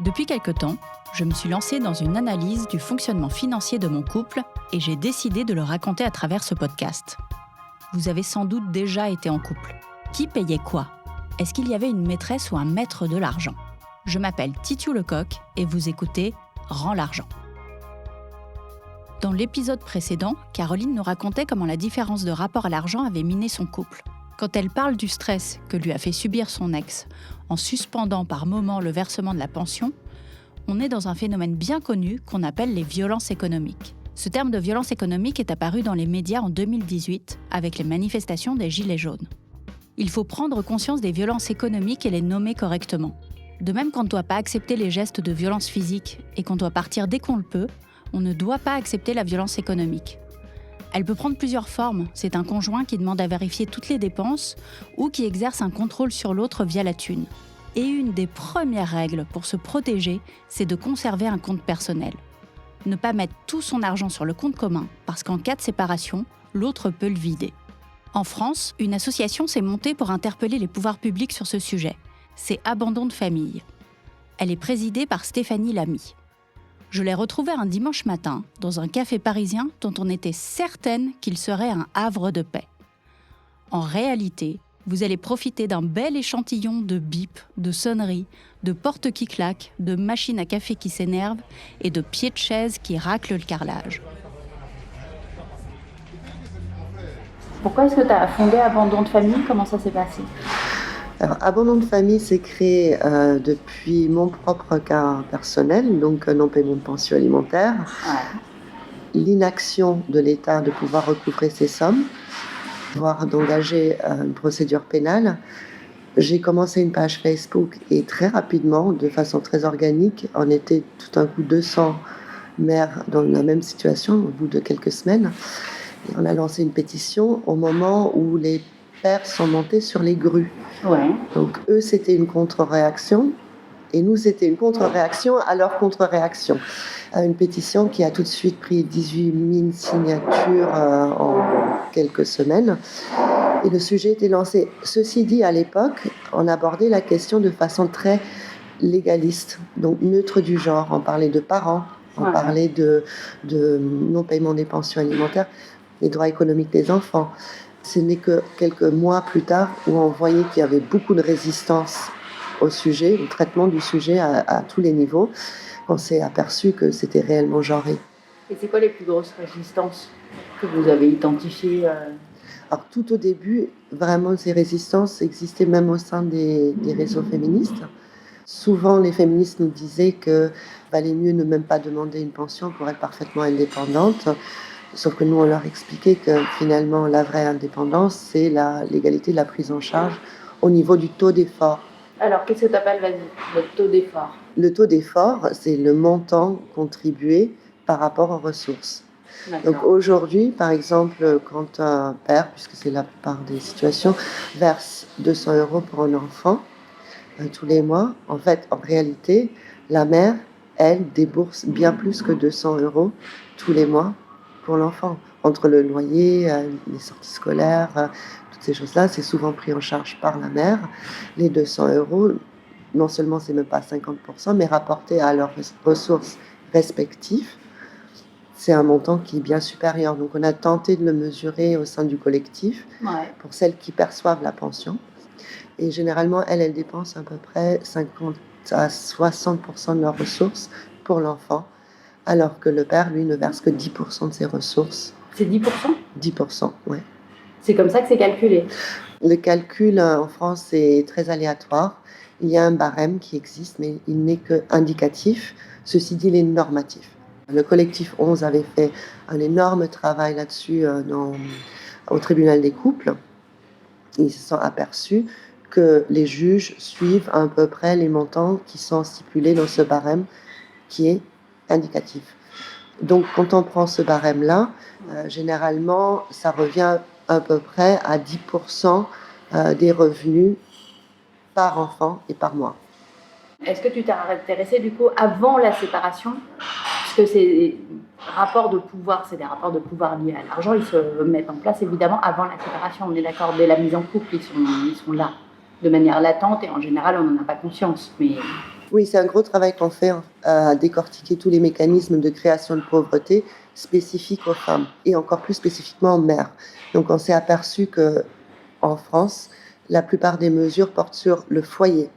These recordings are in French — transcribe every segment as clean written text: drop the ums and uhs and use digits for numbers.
Depuis quelque temps, je me suis lancée dans une analyse du fonctionnement financier de mon couple et j'ai décidé de le raconter à travers ce podcast. Vous avez sans doute déjà été en couple. Qui payait quoi ? Est-ce qu'il y avait une maîtresse ou un maître de l'argent ? Je m'appelle Titiou Lecoq et vous écoutez Rends l'argent. Dans l'épisode précédent, Caroline nous racontait comment la différence de rapport à l'argent avait miné son couple. Quand elle parle du stress que lui a fait subir son ex en suspendant par moments le versement de la pension, on est dans un phénomène bien connu qu'on appelle les violences économiques. Ce terme de violence économique est apparu dans les médias en 2018 avec les manifestations des Gilets jaunes. Il faut prendre conscience des violences économiques et les nommer correctement. De même qu'on ne doit pas accepter les gestes de violence physique et qu'on doit partir dès qu'on le peut, on ne doit pas accepter la violence économique. Elle peut prendre plusieurs formes. C'est un conjoint qui demande à vérifier toutes les dépenses ou qui exerce un contrôle sur l'autre via la thune. Et une des premières règles pour se protéger, c'est de conserver un compte personnel. Ne pas mettre tout son argent sur le compte commun, parce qu'en cas de séparation, l'autre peut le vider. En France, une association s'est montée pour interpeller les pouvoirs publics sur ce sujet. C'est Abandon de famille. Elle est présidée par Stéphanie Lamy. Je l'ai retrouvée un dimanche matin dans un café parisien dont on était certaine qu'il serait un havre de paix. En réalité, vous allez profiter d'un bel échantillon de bips, de sonneries, de portes qui claquent, de machines à café qui s'énervent et de pieds de chaise qui raclent le carrelage. Pourquoi est-ce que tu as fondé Abandon de famille ? Comment ça s'est passé ? Alors, Abandon de famille s'est créé depuis mon propre cas personnel, donc non-paiement de pension alimentaire, l'inaction de l'État de pouvoir recouvrer ces sommes, voire d'engager une procédure pénale. J'ai commencé une page Facebook et très rapidement, de façon très organique, on était tout un coup 200 mères dans la même situation au bout de quelques semaines. Et on a lancé une pétition au moment où les pères sont montés sur les grues. Ouais. Donc eux, c'était une contre-réaction et nous, c'était une contre-réaction à leur contre-réaction. Une pétition qui a tout de suite pris 18 000 signatures en quelques semaines et le sujet était lancé. Ceci dit, à l'époque, on abordait la question de façon très légaliste, donc neutre du genre. On parlait de parents, on parlait de non-paiement des pensions alimentaires, des droits économiques des enfants. Ce n'est que quelques mois plus tard où on voyait qu'il y avait beaucoup de résistance au sujet, au traitement du sujet à tous les niveaux. On s'est aperçu que c'était réellement genré. Et c'est quoi les plus grosses résistances que vous avez identifiées Alors tout au début, vraiment ces résistances existaient même au sein des réseaux féministes. Souvent les féministes nous disaient qu'il valait mieux ne même pas demander une pension pour être parfaitement indépendante. Sauf que nous, on leur expliquait que finalement, la vraie indépendance, c'est la légalité de la prise en charge au niveau du taux d'effort. Alors, qu'est-ce que tu appelles, le taux d'effort ? Le taux d'effort, c'est le montant contribué par rapport aux ressources. D'accord. Donc aujourd'hui, par exemple, quand un père, puisque c'est la plupart des situations, verse 200 € pour un enfant tous les mois, en fait, en réalité, la mère, elle, débourse bien plus que 200 € tous les mois pour l'enfant. Entre le loyer, les sorties scolaires, toutes ces choses-là, c'est souvent pris en charge par la mère. Les 200 €, non seulement c'est même pas 50%, mais rapporté à leurs ressources respectives, c'est un montant qui est bien supérieur. Donc on a tenté de le mesurer au sein du collectif pour celles qui perçoivent la pension. Et généralement, elles dépensent à peu près 50 à 60% de leurs ressources pour l'enfant, alors que le père, lui, ne verse que 10% de ses ressources. C'est 10% ? 10%, oui. C'est comme ça que c'est calculé ? Le calcul en France est très aléatoire. Il y a un barème qui existe, mais il n'est que indicatif. Ceci dit, il est normatif. Le collectif 11 avait fait un énorme travail là-dessus au tribunal des couples. Ils se sont aperçus que les juges suivent à peu près les montants qui sont stipulés dans ce barème qui est indicatif. Donc, quand on prend ce barème-là, généralement, ça revient à peu près à 10% des revenus par enfant et par mois. Est-ce que tu t'es intéressé du coup avant la séparation ? Parce que ces rapports de pouvoir, c'est des rapports de pouvoir liés à l'argent, ils se mettent en place évidemment avant la séparation. On est d'accord, dès la mise en couple, ils sont là, de manière latente et en général, on n'en a pas conscience. Mais Oui, c'est un gros travail qu'on fait à décortiquer tous les mécanismes de création de pauvreté spécifiques aux femmes et encore plus spécifiquement aux mères. Donc on s'est aperçu que en France, la plupart des mesures portent sur le foyer.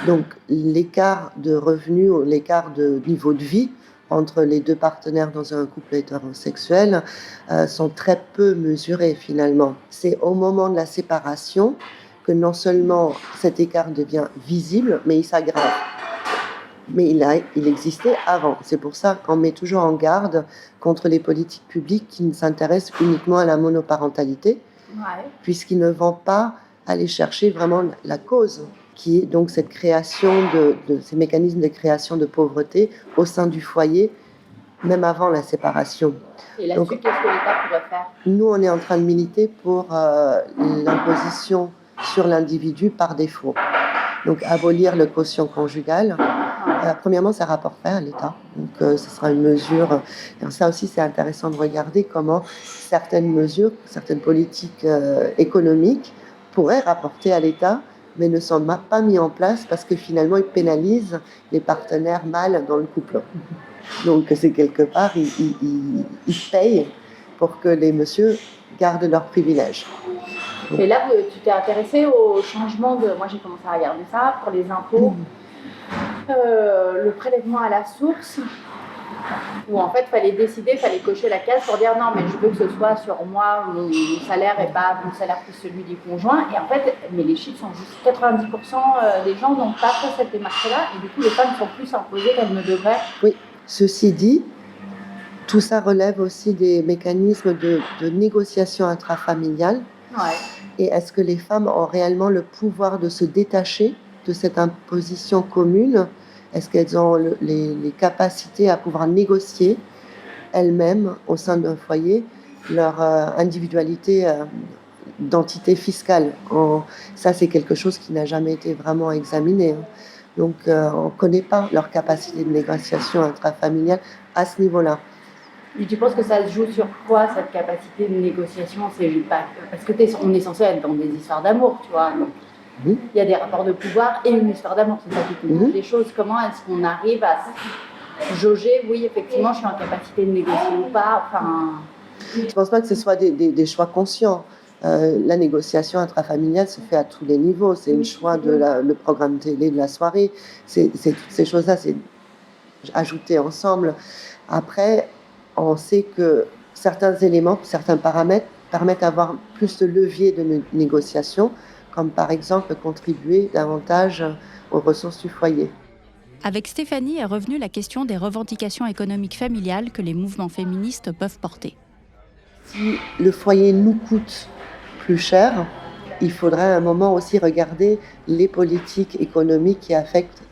Donc l'écart de revenus ou l'écart de niveau de vie entre les deux partenaires dans un couple hétérosexuel sont très peu mesurés finalement. C'est au moment de la séparation que non seulement cet écart devient visible, mais il s'aggrave. Mais il existait avant. C'est pour ça qu'on met toujours en garde contre les politiques publiques qui ne s'intéressent uniquement à la monoparentalité, puisqu'ils ne vont pas aller chercher vraiment la cause, qui est donc cette création de ces mécanismes de création de pauvreté au sein du foyer, même avant la séparation. Et là-dessus, qu'est-ce que l'État pourrait faire ? Nous, on est en train de militer pour l'imposition sur l'individu par défaut. Donc, abolir le quotient conjugal. Premièrement, ça rapporterait à l'État. Donc, ce sera une mesure. Et ça aussi, c'est intéressant de regarder comment certaines mesures, certaines politiques économiques pourraient rapporter à l'État, mais ne sont pas mis en place parce que finalement, ils pénalisent les partenaires mâles dans le couple. Donc, c'est quelque part, ils payent pour que les messieurs gardent leurs privilèges. Et là, tu t'es intéressé au changement de... Moi, j'ai commencé à regarder ça pour les impôts. Le prélèvement à la source, où en fait, il fallait cocher la case pour dire non, mais je veux que ce soit sur moi, mon salaire et pas mon salaire plus celui du conjoint. Et en fait, mais les chiffres sont juste 90% des gens n'ont pas fait cette démarche-là. Et du coup, les femmes sont plus imposées qu'elles ne devraient. Oui, ceci dit, tout ça relève aussi des mécanismes de négociation intrafamiliale. Ouais. Et est-ce que les femmes ont réellement le pouvoir de se détacher de cette imposition commune ? Est-ce qu'elles ont les capacités à pouvoir négocier elles-mêmes au sein d'un foyer leur individualité d'entité fiscale ? Ça, c'est quelque chose qui n'a jamais été vraiment examiné. Donc, on ne connaît pas leur capacité de négociation intrafamiliale à ce niveau-là. Et tu penses que ça se joue sur quoi, cette capacité de négociation ? Parce qu'on est censé être dans des histoires d'amour, tu vois. Donc, il y a des rapports de pouvoir et une histoire d'amour. C'est ça qui complique les choses. Comment est-ce qu'on arrive à jauger, oui, effectivement, je suis en capacité de négocier ou pas. Je ne pense pas que ce soit des choix conscients. La négociation intrafamiliale se fait à tous les niveaux. C'est le choix de le programme télé de la soirée. C'est toutes ces choses-là, c'est ajouté ensemble. Après, on sait que certains éléments, certains paramètres permettent d'avoir plus de levier de négociation, comme par exemple contribuer davantage aux ressources du foyer. Avec Stéphanie est revenue la question des revendications économiques familiales que les mouvements féministes peuvent porter. Si le foyer nous coûte plus cher, il faudrait à un moment aussi regarder les politiques économiques qui affectent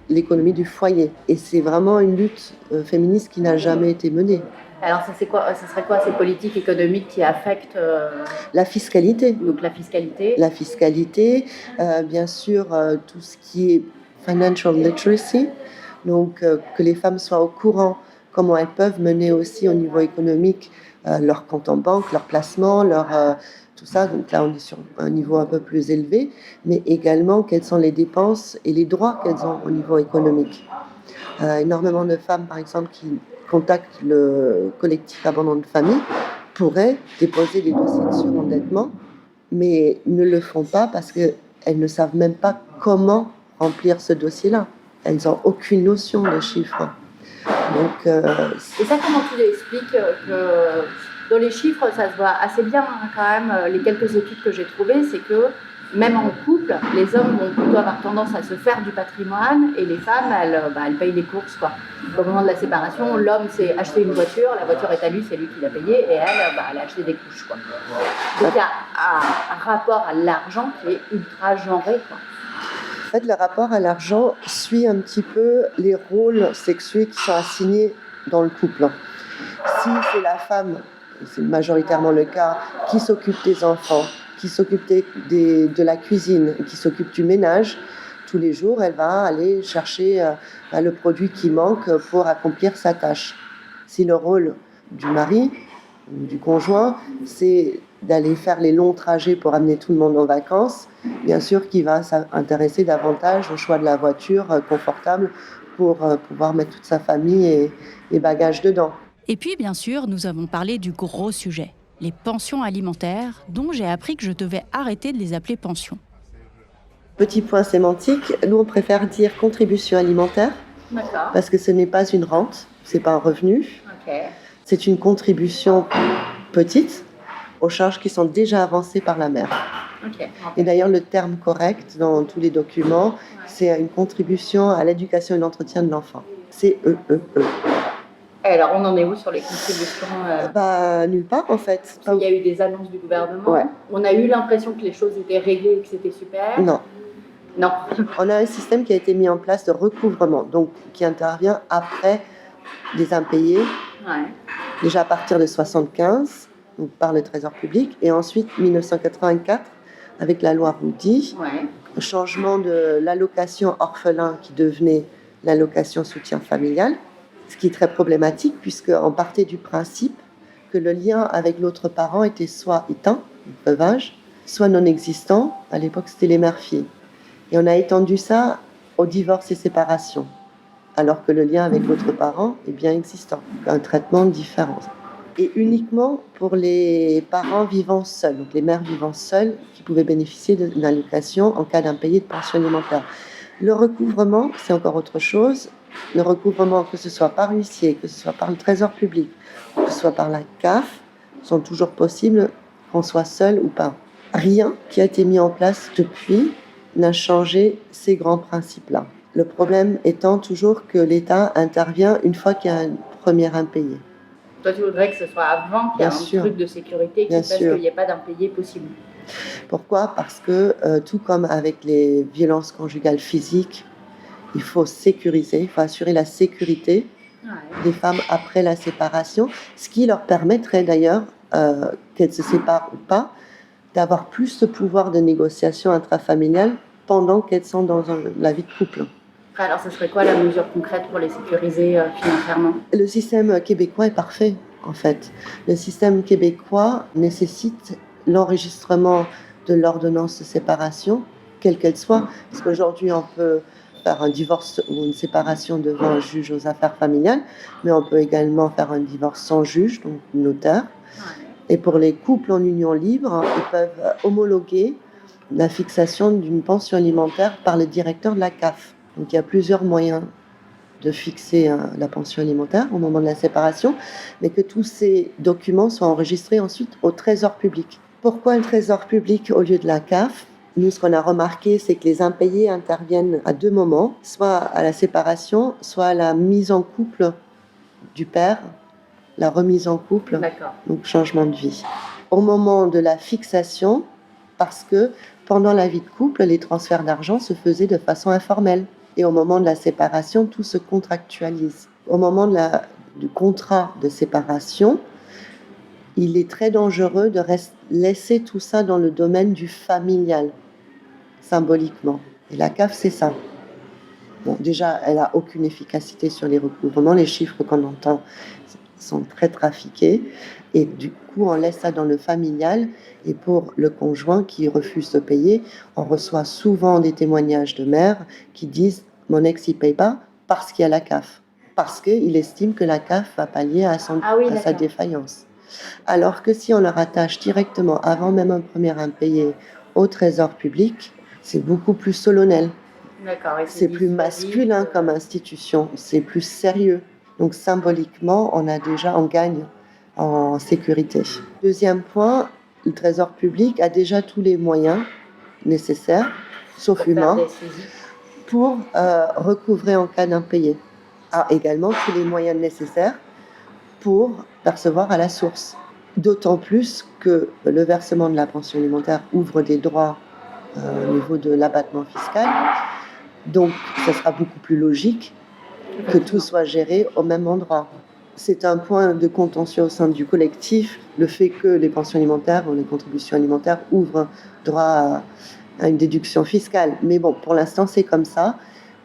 l'économie du foyer. Et c'est vraiment une lutte féministe qui n'a jamais été menée. Alors, ça serait quoi ces politiques économiques qui affectent La fiscalité. Donc la fiscalité. La fiscalité, bien sûr, tout ce qui est financial literacy, donc que les femmes soient au courant comment elles peuvent mener aussi au niveau économique leur compte en banque, leur placement, tout ça. Donc là, on est sur un niveau un peu plus élevé, mais également quelles sont les dépenses et les droits qu'elles ont au niveau économique. Énormément de femmes, par exemple, qui contactent le collectif Abandon de famille pourraient déposer des dossiers de surendettement, mais ne le font pas parce qu'elles ne savent même pas comment remplir ce dossier-là. Elles n'ont aucune notion de chiffres. Donc, Et ça, comment tu l'expliques que dans les chiffres, ça se voit assez bien quand même. Les quelques études que j'ai trouvées, c'est que même en couple, les hommes vont plutôt avoir tendance à se faire du patrimoine et les femmes, elles payent les courses, quoi. Au moment de la séparation, l'homme s'est acheté une voiture, la voiture est à lui, c'est lui qui l'a payée, et elle a acheté des couches, quoi. Donc il y a un rapport à l'argent qui est ultra genré, quoi. En fait, le rapport à l'argent suit un petit peu les rôles sexués qui sont assignés dans le couple. Si c'est la femme, c'est majoritairement le cas, qui s'occupe des enfants, qui s'occupe de la cuisine, qui s'occupe du ménage, tous les jours, elle va aller chercher le produit qui manque pour accomplir sa tâche. Si le rôle du mari, ou du conjoint, c'est d'aller faire les longs trajets pour amener tout le monde en vacances, bien sûr qu'il va s'intéresser davantage au choix de la voiture confortable pour pouvoir mettre toute sa famille et les bagages dedans. Et puis, bien sûr, nous avons parlé du gros sujet, les pensions alimentaires, dont j'ai appris que je devais arrêter de les appeler pensions. Petit point sémantique, nous on préfère dire contribution alimentaire. D'accord. Parce que ce n'est pas une rente, c'est pas un revenu. Ok. C'est une contribution petite aux charges qui sont déjà avancées par la mère. Ok. Et d'ailleurs, le terme correct dans tous les documents, c'est une contribution à l'éducation et l'entretien de l'enfant. CEEE. Et alors, on en est où sur les contributions Nulle part en fait. Il y a eu des annonces du gouvernement. Ouais. On a eu l'impression que les choses étaient réglées et que c'était super. Non. Non. On a un système qui a été mis en place de recouvrement, donc qui intervient après des impayés, Ouais. déjà à partir de 75, donc par le Trésor public, et ensuite 1984 avec la loi Roudy, Ouais. le changement de l'allocation orphelin qui devenait l'allocation soutien familial, ce qui est très problématique puisqu'on partait du principe que le lien avec l'autre parent était soit éteint, le veuvage, soit non existant. À l'époque, c'était les mères-filles. Et on a étendu ça au divorce et séparation, alors que le lien avec l'autre parent est bien existant, un traitement différent. Et uniquement pour les parents vivant seuls, donc les mères vivant seules, qui pouvaient bénéficier d'une allocation en cas d'impayé de pension alimentaire. Le recouvrement, c'est encore autre chose. Le recouvrement, que ce soit par l'huissier, que ce soit par le Trésor public, que ce soit par la CAF, sont toujours possibles qu'on soit seul ou pas. Rien qui a été mis en place depuis n'a changé ces grands principes-là. Le problème étant toujours que l'État intervient une fois qu'il y a un premier impayé. Toi, tu voudrais que ce soit avant qu'il y ait Bien un sûr. truc de sécurité qui Bien fasse sûr. qu'il n'y ait pas d'impayé possible. Pourquoi ? Parce que tout comme avec les violences conjugales physiques, il faut sécuriser, il faut assurer la sécurité Ouais. des femmes après la séparation, ce qui leur permettrait d'ailleurs, qu'elles se séparent ou pas, d'avoir plus de pouvoir de négociation intrafamiliale pendant qu'elles sont dans la vie de couple. Alors, ce serait quoi la mesure concrète pour les sécuriser financièrement ? Le système québécois est parfait, en fait. Le système québécois nécessite l'enregistrement de l'ordonnance de séparation, quelle qu'elle soit, parce qu'aujourd'hui, on peut faire un divorce ou une séparation devant un juge aux affaires familiales, mais on peut également faire un divorce sans juge, donc notaire. Et pour les couples en union libre, ils peuvent homologuer la fixation d'une pension alimentaire par le directeur de la CAF. Donc il y a plusieurs moyens de fixer la pension alimentaire au moment de la séparation, mais que tous ces documents soient enregistrés ensuite au Trésor public. Pourquoi le Trésor public au lieu de la CAF ? Nous, ce qu'on a remarqué, c'est que les impayés interviennent à deux moments, soit à la séparation, soit à la mise en couple du père, la remise en couple, D'accord. donc changement de vie. Au moment de la fixation, parce que pendant la vie de couple, les transferts d'argent se faisaient de façon informelle. Et au moment de la séparation, tout se contractualise. Au moment du contrat de séparation, il est très dangereux de laisser tout ça dans le domaine du familial, symboliquement. Et la CAF, c'est ça. Bon, déjà, elle n'a aucune efficacité sur les recouvrements. Les chiffres qu'on entend sont très trafiqués. Et du coup, on laisse ça dans le familial. Et pour le conjoint qui refuse de payer, on reçoit souvent des témoignages de mères qui disent « mon ex, il ne paye pas parce qu'il y a la CAF ». Parce qu'il estime que la CAF va pallier à sa défaillance. Alors que si on le rattache directement, avant même un premier impayé, au Trésor public, c'est beaucoup plus solennel. D'accord. Et C'est plus masculin comme institution, c'est plus sérieux. Donc symboliquement, on gagne en sécurité. Deuxième point, le Trésor public a déjà tous les moyens nécessaires, sauf humains, pour recouvrer en cas d'impayé. A également tous les moyens nécessaires pour percevoir à la source. D'autant plus que le versement de la pension alimentaire ouvre des droits au niveau de l'abattement fiscal. Donc, ce sera beaucoup plus logique que tout soit géré au même endroit. C'est un point de contentieux au sein du collectif, le fait que les pensions alimentaires ou les contributions alimentaires ouvrent droit à une déduction fiscale. Mais bon, pour l'instant, c'est comme ça.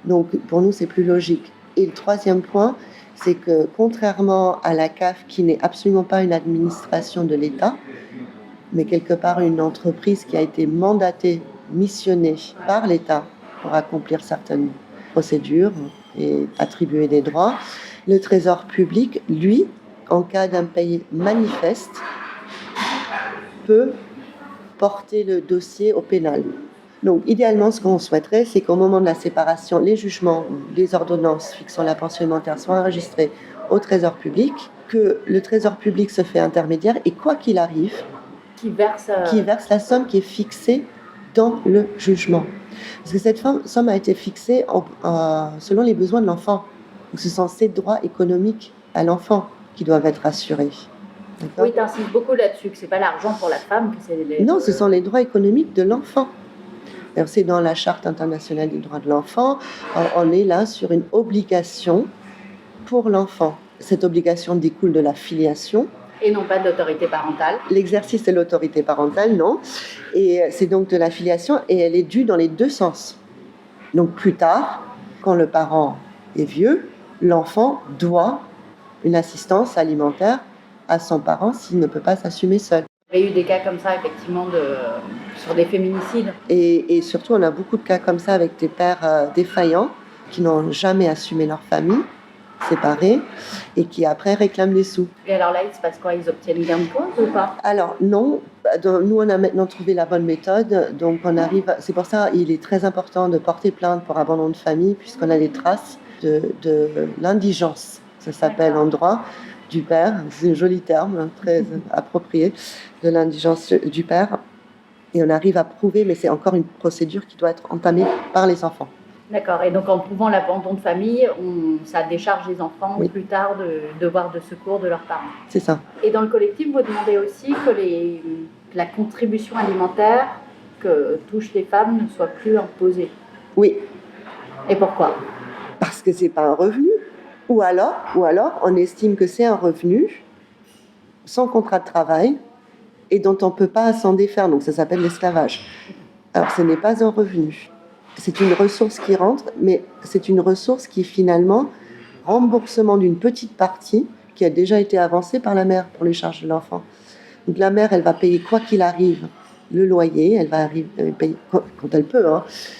Donc, pour nous, c'est plus logique. Et le troisième point, c'est que contrairement à la CAF, qui n'est absolument pas une administration de l'État, mais quelque part une entreprise qui a été mandatée, missionnée par l'État pour accomplir certaines procédures et attribuer des droits, le Trésor public, lui, en cas d'impayé manifeste, peut porter le dossier au pénal. Donc, idéalement, ce qu'on souhaiterait, c'est qu'au moment de la séparation, les jugements, les ordonnances fixant la pension alimentaire soient enregistrés au Trésor public, que le Trésor public se fait intermédiaire et quoi qu'il arrive, Qui verse la somme qui est fixée dans le jugement. Parce que cette somme a été fixée selon les besoins de l'enfant. Donc, ce sont ces droits économiques à l'enfant qui doivent être assurés. D'accord ? Oui, tu insistes beaucoup là-dessus, que ce n'est pas l'argent pour la femme, que c'est Non, ce sont les droits économiques de l'enfant. Alors, c'est dans la Charte internationale des droits de l'enfant. On est là sur une obligation pour l'enfant. Cette obligation découle de la filiation. Et non pas d'autorité parentale. L'exercice de l'autorité parentale, non. Et c'est donc de la filiation et elle est due dans les deux sens. Donc plus tard, quand le parent est vieux, l'enfant doit une assistance alimentaire à son parent s'il ne peut pas s'assumer seul. Il y a eu des cas comme ça, effectivement, sur des féminicides. Et surtout, on a beaucoup de cas comme ça avec des pères défaillants qui n'ont jamais assumé leur famille, séparés, et qui après réclament des sous. Et alors là, il se passe quoi? Ils obtiennent gain de cause ou pas? Alors non, nous on a maintenant trouvé la bonne méthode, donc on arrive, c'est pour ça il est très important de porter plainte pour abandon de famille, puisqu'on a des traces de l'indigence, ça s'appelle en droit, du père, c'est un joli terme, très approprié, de l'indigence du père, et on arrive à prouver, mais c'est encore une procédure qui doit être entamée par les enfants. D'accord, et donc en prouvant l'abandon de famille, ça décharge les enfants Oui. plus tard de devoir de secours de leurs parents. C'est ça. Et dans le collectif, vous demandez aussi que la contribution alimentaire que touchent les femmes ne soit plus imposée. Oui, Et pourquoi? parce que c'est pas un revenu, ou alors on estime que c'est un revenu sans contrat de travail et dont on ne peut pas s'en défaire, donc ça s'appelle l'esclavage. Alors ce n'est pas un revenu. C'est une ressource qui rentre, mais c'est une ressource qui finalement remboursement d'une petite partie qui a déjà été avancée par la mère pour les charges de l'enfant. Donc la mère, elle va payer quoi qu'il arrive le loyer, elle va payer quand elle peut,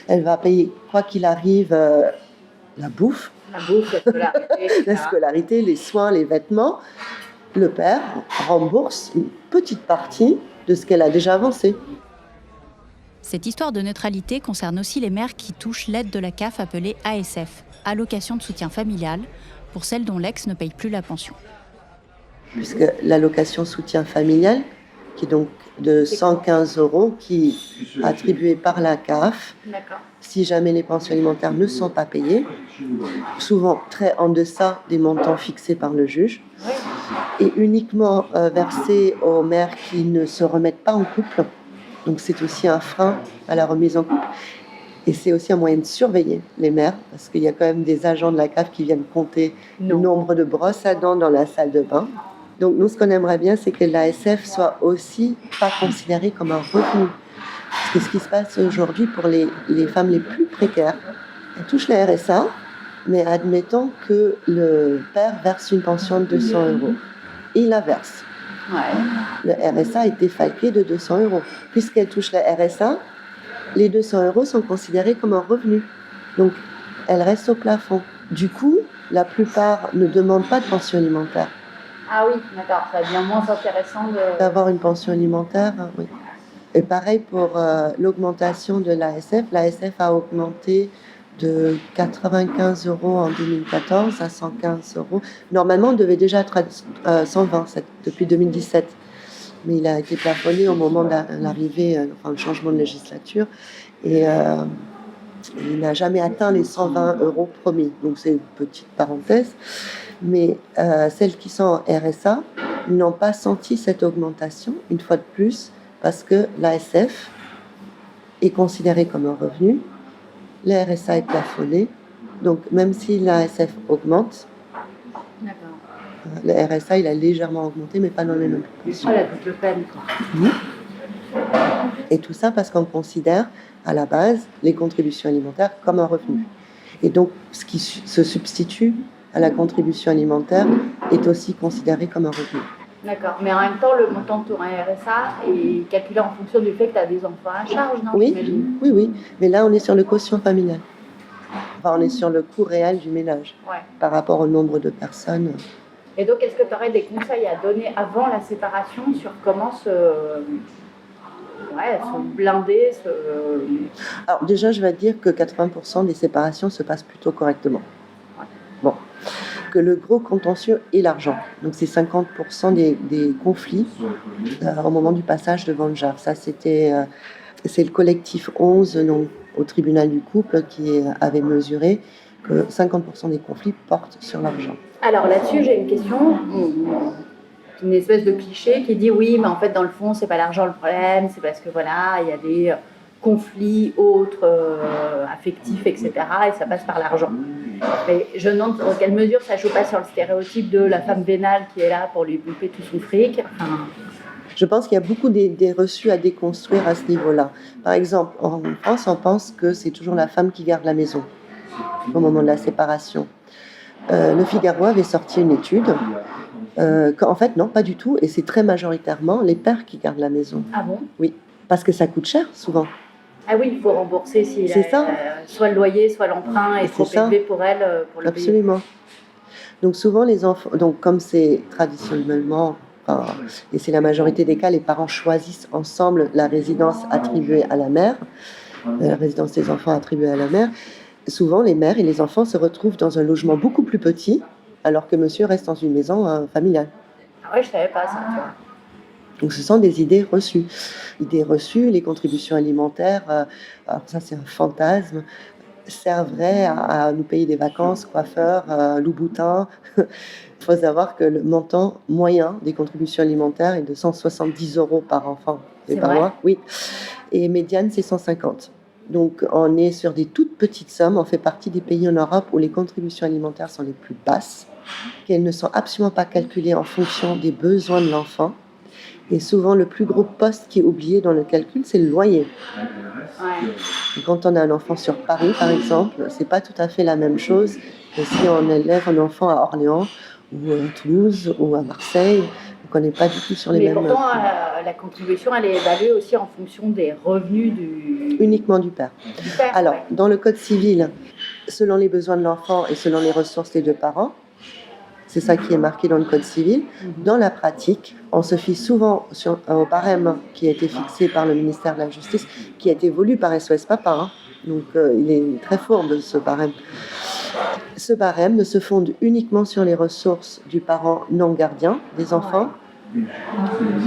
elle va payer quoi qu'il arrive la bouffe, La bouffe, la scolarité, etc. la scolarité, les soins, les vêtements. Le père rembourse une petite partie de ce qu'elle a déjà avancé. Cette histoire de neutralité concerne aussi les mères qui touchent l'aide de la CAF appelée ASF, allocation de soutien familial, pour celles dont l'ex ne paye plus la pension. Puisque l'allocation soutien familial, qui est donc de 115 €, qui est attribuée par la CAF, D'accord. si jamais les pensions alimentaires ne sont pas payées, souvent très en deçà des montants fixés par le juge, Oui. et uniquement versée aux mères qui ne se remettent pas en couple. Donc c'est aussi un frein à la remise en couple. Et c'est aussi un moyen de surveiller les mères, parce qu'il y a quand même des agents de la CAF qui viennent compter le nombre de brosses à dents dans la salle de bain. Donc nous, ce qu'on aimerait bien, c'est que l'ASF soit aussi pas considérée comme un revenu. Parce que ce qui se passe aujourd'hui pour les femmes les plus précaires, elles touchent la RSA, mais admettons que le père verse une pension de 200 €. Il la verse. Ouais. Le RSA est défalqué de 200 €. Puisqu'elle touche la RSA, les 200 € sont considérés comme un revenu. Donc, elle reste au plafond. Du coup, la plupart ne demandent pas de pension alimentaire. Ah oui, d'accord, ça devient moins intéressant D'avoir une pension alimentaire, oui. Et pareil pour l'augmentation de l'ASF. L'ASF a augmenté de 95 € en 2014 à 115 €. Normalement, on devait déjà être à 120 depuis 2017. Mais il a été plafonné au moment de l'arrivée, le changement de législature. Et il n'a jamais atteint les 120 € promis. Donc c'est une petite parenthèse. Mais celles qui sont en RSA n'ont pas senti cette augmentation, une fois de plus, parce que l'ASF est considérée comme un revenu. Le RSA est plafonné. Donc même si l'ASF augmente, D'accord. le RSA il a légèrement augmenté, mais pas dans les mêmes proportions. Oh, la double peine, quoi. Et tout ça parce qu'on considère à la base les contributions alimentaires comme un revenu. Et donc ce qui se substitue à la contribution alimentaire est aussi considéré comme un revenu. D'accord, mais en même temps, le montant de ton RSA est calculé en fonction du fait que tu as des enfants à charge, non? Oui, J'imagine. oui. Mais là, on est sur le quotient familial. Enfin, on est sur le coût réel du ménage Ouais. par rapport au nombre de personnes. Et donc, est-ce que tu aurais des conseils à donner avant la séparation sur comment se blinder, Alors déjà, je vais te dire que 80% des séparations se passent plutôt correctement. Bon. Que le gros contentieux est l'argent. Donc c'est 50% des conflits au moment du passage devant le JAF. Ça, c'est le collectif 11 donc, au tribunal du couple qui avait mesuré que 50% des conflits portent sur l'argent. Alors là-dessus, j'ai une question. Une espèce de cliché qui dit oui, mais en fait, dans le fond, c'est pas l'argent le problème, c'est parce que voilà, il y a des conflits autres, affectifs, etc. Et ça passe par l'argent. Mais je me demande dans quelle mesure ça joue pas sur le stéréotype de la femme vénale qui est là pour lui bouffer tout son fric. Enfin... Je pense qu'il y a beaucoup des reçus à déconstruire à ce niveau-là. Par exemple, en France, on pense que c'est toujours la femme qui garde la maison au moment de la séparation. Le Figaro avait sorti une étude qu'en fait, non, pas du tout, et c'est très majoritairement les pères qui gardent la maison. Ah bon? Oui, parce que ça coûte cher, souvent. Ah oui, il faut rembourser si soit le loyer, soit l'emprunt est trop élevé pour elle, pour le payer. Absolument. Donc souvent, les enfants, donc comme c'est traditionnellement, et c'est la majorité des cas, les parents choisissent ensemble la résidence attribuée à la mère, la résidence des enfants attribuée à la mère. Souvent, les mères et les enfants se retrouvent dans un logement beaucoup plus petit, alors que monsieur reste dans une maison familiale. Ah ouais, je savais pas ça, tu vois. Donc ce sont des idées reçues. Idées reçues, les contributions alimentaires, alors ça c'est un fantasme, serviraient à nous payer des vacances, coiffeurs, Louboutin. Il faut savoir que le montant moyen des contributions alimentaires est de 170 € par enfant et par mois. Oui. Et médiane, c'est 150. Donc on est sur des toutes petites sommes. On fait partie des pays en Europe où les contributions alimentaires sont les plus basses, qu'elles ne sont absolument pas calculées en fonction des besoins de l'enfant. Et souvent, le plus gros poste qui est oublié dans le calcul, c'est le loyer. Ouais. Quand on a un enfant sur Paris, par exemple, c'est pas tout à fait la même chose que si on élève un enfant à Orléans, ou à Toulouse, ou à Marseille. Donc on n'est pas du tout sur les mêmes... Mais pourtant, la contribution, elle est évaluée aussi en fonction des revenus uniquement du père. Alors, ouais. Dans le code civil, selon les besoins de l'enfant et selon les ressources des deux parents, c'est ça qui est marqué dans le code civil. Dans la pratique, on se fie souvent au barème qui a été fixé par le ministère de la Justice, qui a été voulu par SOS Papa. Donc il est très fourbe ce barème. Ce barème ne se fonde uniquement sur les ressources du parent non gardien des enfants.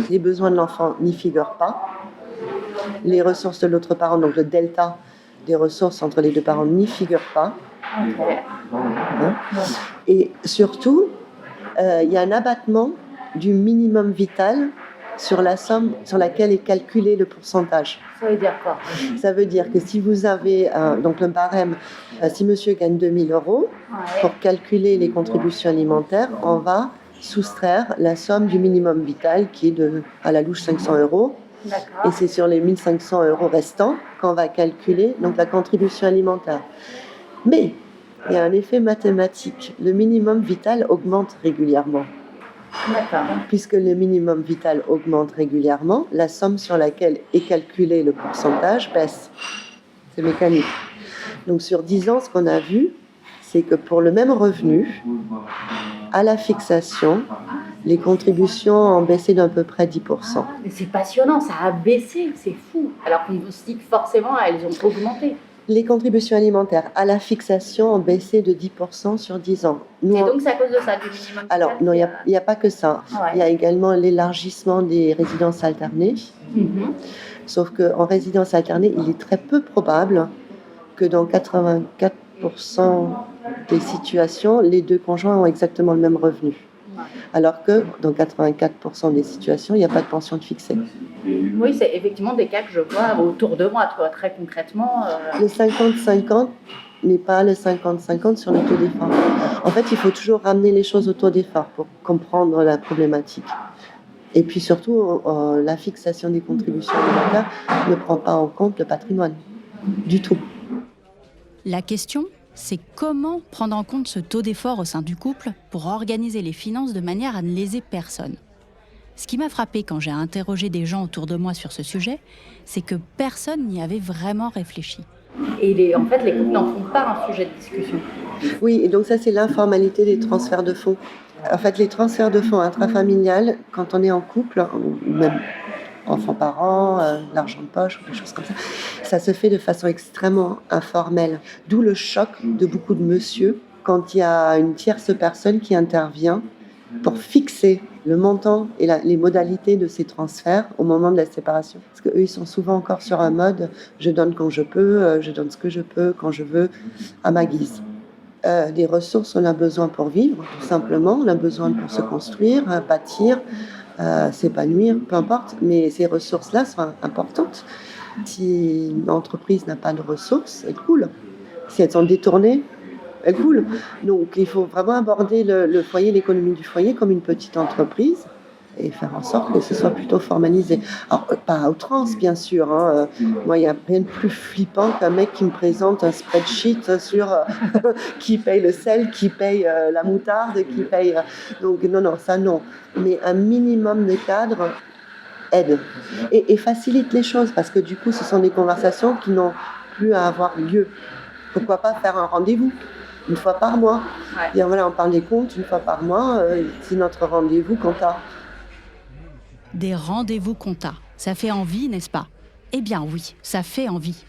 Les besoins de l'enfant n'y figurent pas. Les ressources de l'autre parent, donc le delta des ressources entre les deux parents, n'y figure pas. Et surtout, il y a un abattement du minimum vital sur la somme sur laquelle est calculé le pourcentage. Ça veut dire quoi? Ça veut dire que si vous avez donc le barème, si monsieur gagne 2 000 €, pour calculer les contributions alimentaires, on va soustraire la somme du minimum vital qui est à la louche 500 €. D'accord. Et c'est sur les 1 500 € restants qu'on va calculer donc, la contribution alimentaire. Mais il y a un effet mathématique. Le minimum vital augmente régulièrement. D'accord. Puisque le minimum vital augmente régulièrement, la somme sur laquelle est calculé le pourcentage baisse. C'est mécanique. Donc sur 10 ans, ce qu'on a vu, c'est que pour le même revenu, à la fixation, les contributions ont baissé d'à peu près 10%. Mais c'est passionnant, ça a baissé, c'est fou. Alors qu'on se dit que forcément, elles ont augmenté. Les contributions alimentaires à la fixation ont baissé de 10% sur 10 ans. Nous, et donc c'est à cause de ça, du minimum? Alors, non, il n'y a pas que ça. Il y a également l'élargissement des résidences alternées. Sauf qu'en résidence alternée, il est très peu probable que dans 84% des situations, les deux conjoints ont exactement le même revenu. Alors que dans 84% des situations, il n'y a pas de pension de fixée. Oui, c'est effectivement des cas que je vois autour de moi, très concrètement. Le 50-50 n'est pas le 50-50 sur le taux d'effort. En fait, il faut toujours ramener les choses au taux d'effort pour comprendre la problématique. Et puis surtout, la fixation des contributions alimentaires ne prend pas en compte le patrimoine du tout. La question, c'est comment prendre en compte ce taux d'effort au sein du couple pour organiser les finances de manière à ne léser personne. Ce qui m'a frappé quand j'ai interrogé des gens autour de moi sur ce sujet, c'est que personne n'y avait vraiment réfléchi. Et en fait, les couples n'en font pas un sujet de discussion. Oui, et donc ça, c'est l'informalité des transferts de fonds. En fait, les transferts de fonds intrafamiliales, quand on est en couple, ou même enfants-parents, l'argent de poche, ou des choses comme ça se fait de façon extrêmement informelle. D'où le choc de beaucoup de messieurs quand il y a une tierce personne qui intervient pour fixer le montant et les modalités de ces transferts au moment de la séparation. Parce qu'eux, ils sont souvent encore sur un mode « je donne quand je peux, je donne ce que je peux, quand je veux, à ma guise ». Des ressources, on a besoin pour vivre, tout simplement. On a besoin pour se construire, bâtir, s'épanouir, peu importe. Mais ces ressources-là sont importantes. Si une entreprise n'a pas de ressources, elle coule. Si elles sont détournées, elle coule. Donc il faut vraiment aborder le foyer, l'économie du foyer comme une petite entreprise et faire en sorte que ce soit plutôt formalisé. Alors, pas à outrance, bien sûr. Hein. Moi, il n'y a rien de plus flippant qu'un mec qui me présente un spreadsheet sur qui paye le sel, qui paye la moutarde, qui paye... Donc, non, ça, non. Mais un minimum de cadre aide et facilite les choses parce que, du coup, ce sont des conversations qui n'ont plus à avoir lieu. Pourquoi pas faire un rendez-vous une fois par mois. Ouais. Dire, voilà, on parle des comptes une fois par mois, c'est notre rendez-vous compta. Des rendez-vous compta, ça fait envie, n'est-ce pas ? Eh bien oui, ça fait envie.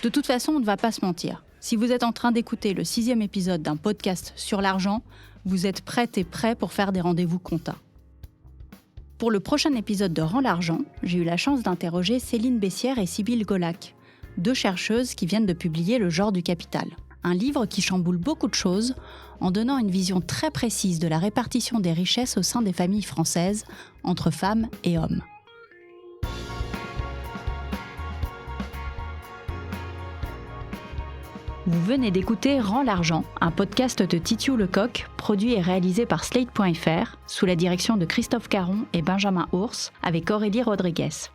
De toute façon, on ne va pas se mentir. Si vous êtes en train d'écouter le 6e épisode d'un podcast sur l'argent, vous êtes prête et prêt pour faire des rendez-vous compta. Pour le prochain épisode de Rends l'argent, j'ai eu la chance d'interroger Céline Bessière et Sybille Golac, 2 chercheuses qui viennent de publier Le genre du capital. Un livre qui chamboule beaucoup de choses en donnant une vision très précise de la répartition des richesses au sein des familles françaises entre femmes et hommes. Vous venez d'écouter Rends l'argent, un podcast de Titiou Lecoq, produit et réalisé par Slate.fr, sous la direction de Christophe Caron et Benjamin Ours, avec Aurélie Rodriguez.